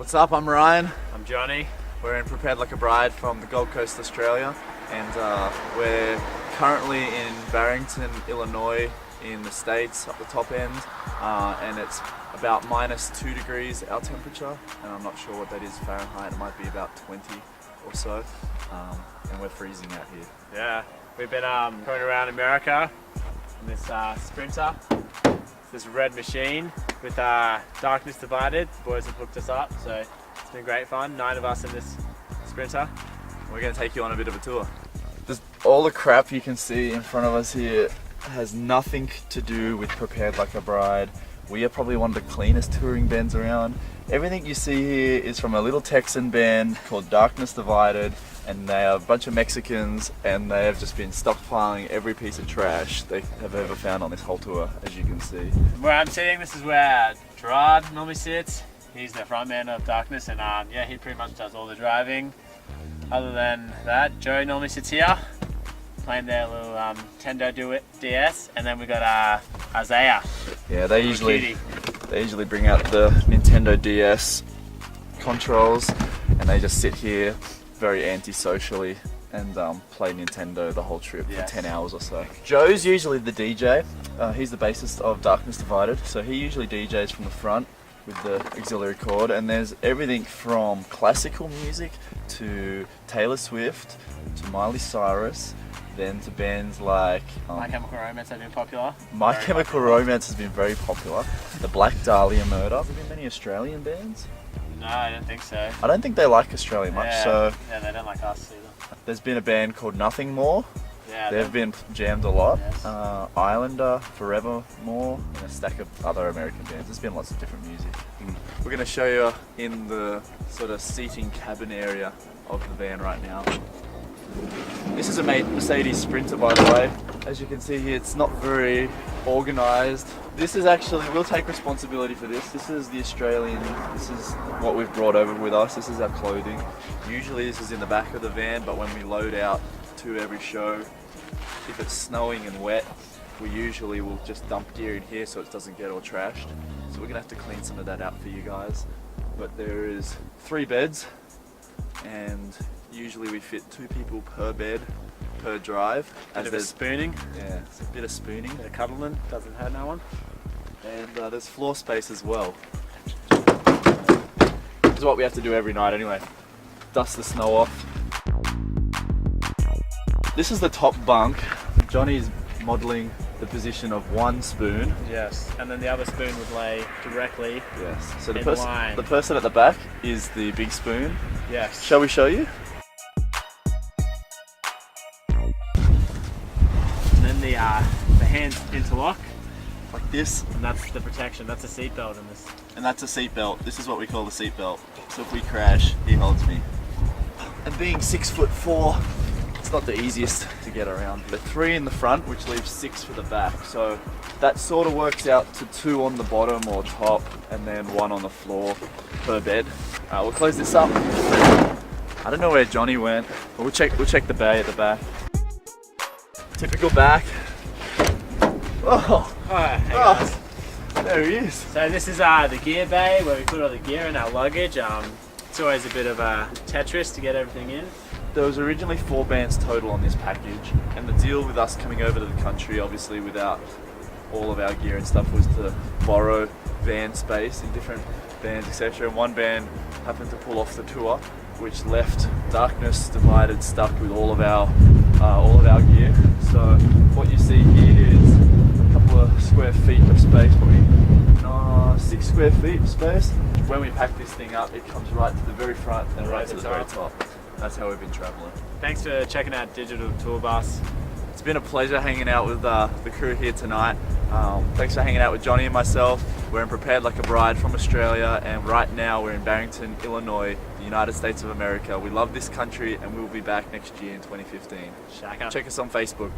What's up? I'm Ryan. I'm Johnny. We're in Prepared Like a Bride from the Gold Coast, Australia, and we're currently in Barrington, Illinois, in the States, up the top end, and it's about -2 degrees our temperature, and I'm not sure what that is Fahrenheit. It might be about 20 or so, and we're freezing out here. Yeah, we've been going around America in this Sprinter, this red machine with Darkness Divided. The boys have hooked us up, so it's been great fun. 9 of us in this Sprinter. We're going to take you on a bit of a tour. Just all the crap you can see in front of us here has nothing to do with Prepared Like a Bride. We are probably one of the cleanest touring bands around. Everything you see here is from a little Texan band called Darkness Divided, and they are a bunch of Mexicans, and they have just been stockpiling every piece of trash they have ever found on this whole tour, as you can see. Where I'm sitting, this is where Gerard normally sits. He's the front man of Darkness, and yeah, he pretty much does all the driving. Other than that, Joe normally sits here, playing their little Nintendo DS, and then we got Isaiah. Yeah, they usually bring out the Nintendo DS controls, and they just sit here very anti-socially and play Nintendo the whole trip for 10 hours or so. Joe's usually the DJ. He's the bassist of Darkness Divided, so he usually DJs from the front with the auxiliary cord, and there's everything from classical music to Taylor Swift to Miley Cyrus, then to bands like My Chemical Romance have been popular. My Chemical Romance has been very popular. The Black Dahlia Murder. Have there been many Australian bands? No, I don't think so. I don't think they like Australia much, so... Yeah, they don't like us either. There's been a band called Nothing More. Yeah, they've been jammed a lot. Yes. Islander, Forevermore, and a stack of other American bands. There's been lots of different music. We're going to show you in the sort of seating cabin area of the van right now. This is a Mercedes Sprinter, by the way. As you can see here, it's not very organised. This is actually, we'll take responsibility for this. This is the Australian, this is what we've brought over with us. This is our clothing. Usually this is in the back of the van, but when we load out to every show, if it's snowing and wet, we usually will just dump gear in here so it doesn't get all trashed. So we're gonna have to clean some of that out for you guys. But there is 3 beds, and usually we fit 2 people per bed, per drive. Bit of spooning. Yeah, it's a bit of spooning. Bit of cuddling, doesn't hurt no one. And there's floor space as well. This is what we have to do every night anyway. Dust the snow off. This is the top bunk. Johnny's modelling the position of one spoon. Yes, and then the other spoon would lay directly. Yes. So the line. the person at the back is the big spoon. Yes. Shall we show you? And then the hands interlock Like this. and that's the protection. That's a seatbelt in this. And that's a seatbelt. This is what we call the seatbelt. So if we crash, he holds me. And being 6'4", it's not the easiest to get around. The 3 in the front, which leaves 6 for the back. So that sort of works out to 2 on the bottom or top, and then 1 on the floor per bed. We'll close this up. I don't know where Johnny went, but we'll check the bay at the back. Typical back. Oh, Hey guys. there he is. So this is the gear bay where we put all the gear and our luggage. It's always a bit of a Tetris to get everything in. There was originally 4 bands total on this package, and the deal with us coming over to the country, obviously without all of our gear and stuff, was to borrow van space in different bands, etc. And one band happened to pull off the tour, which left Darkness Divided stuck with all of our gear. So what you see here is a couple of square feet of space, probably 6 square feet of space. When we pack this thing up, it comes right to the very front and right to the very top. That's how we've been traveling. Thanks for checking out Digital Tour Bus. It's been a pleasure hanging out with the crew here tonight. Thanks for hanging out with Johnny and myself. We're in Prepared Like a Bride from Australia, and right now we're in Barrington, Illinois, the United States of America. We love this country, and we'll be back next year in 2015. Shaka. Check us on Facebook.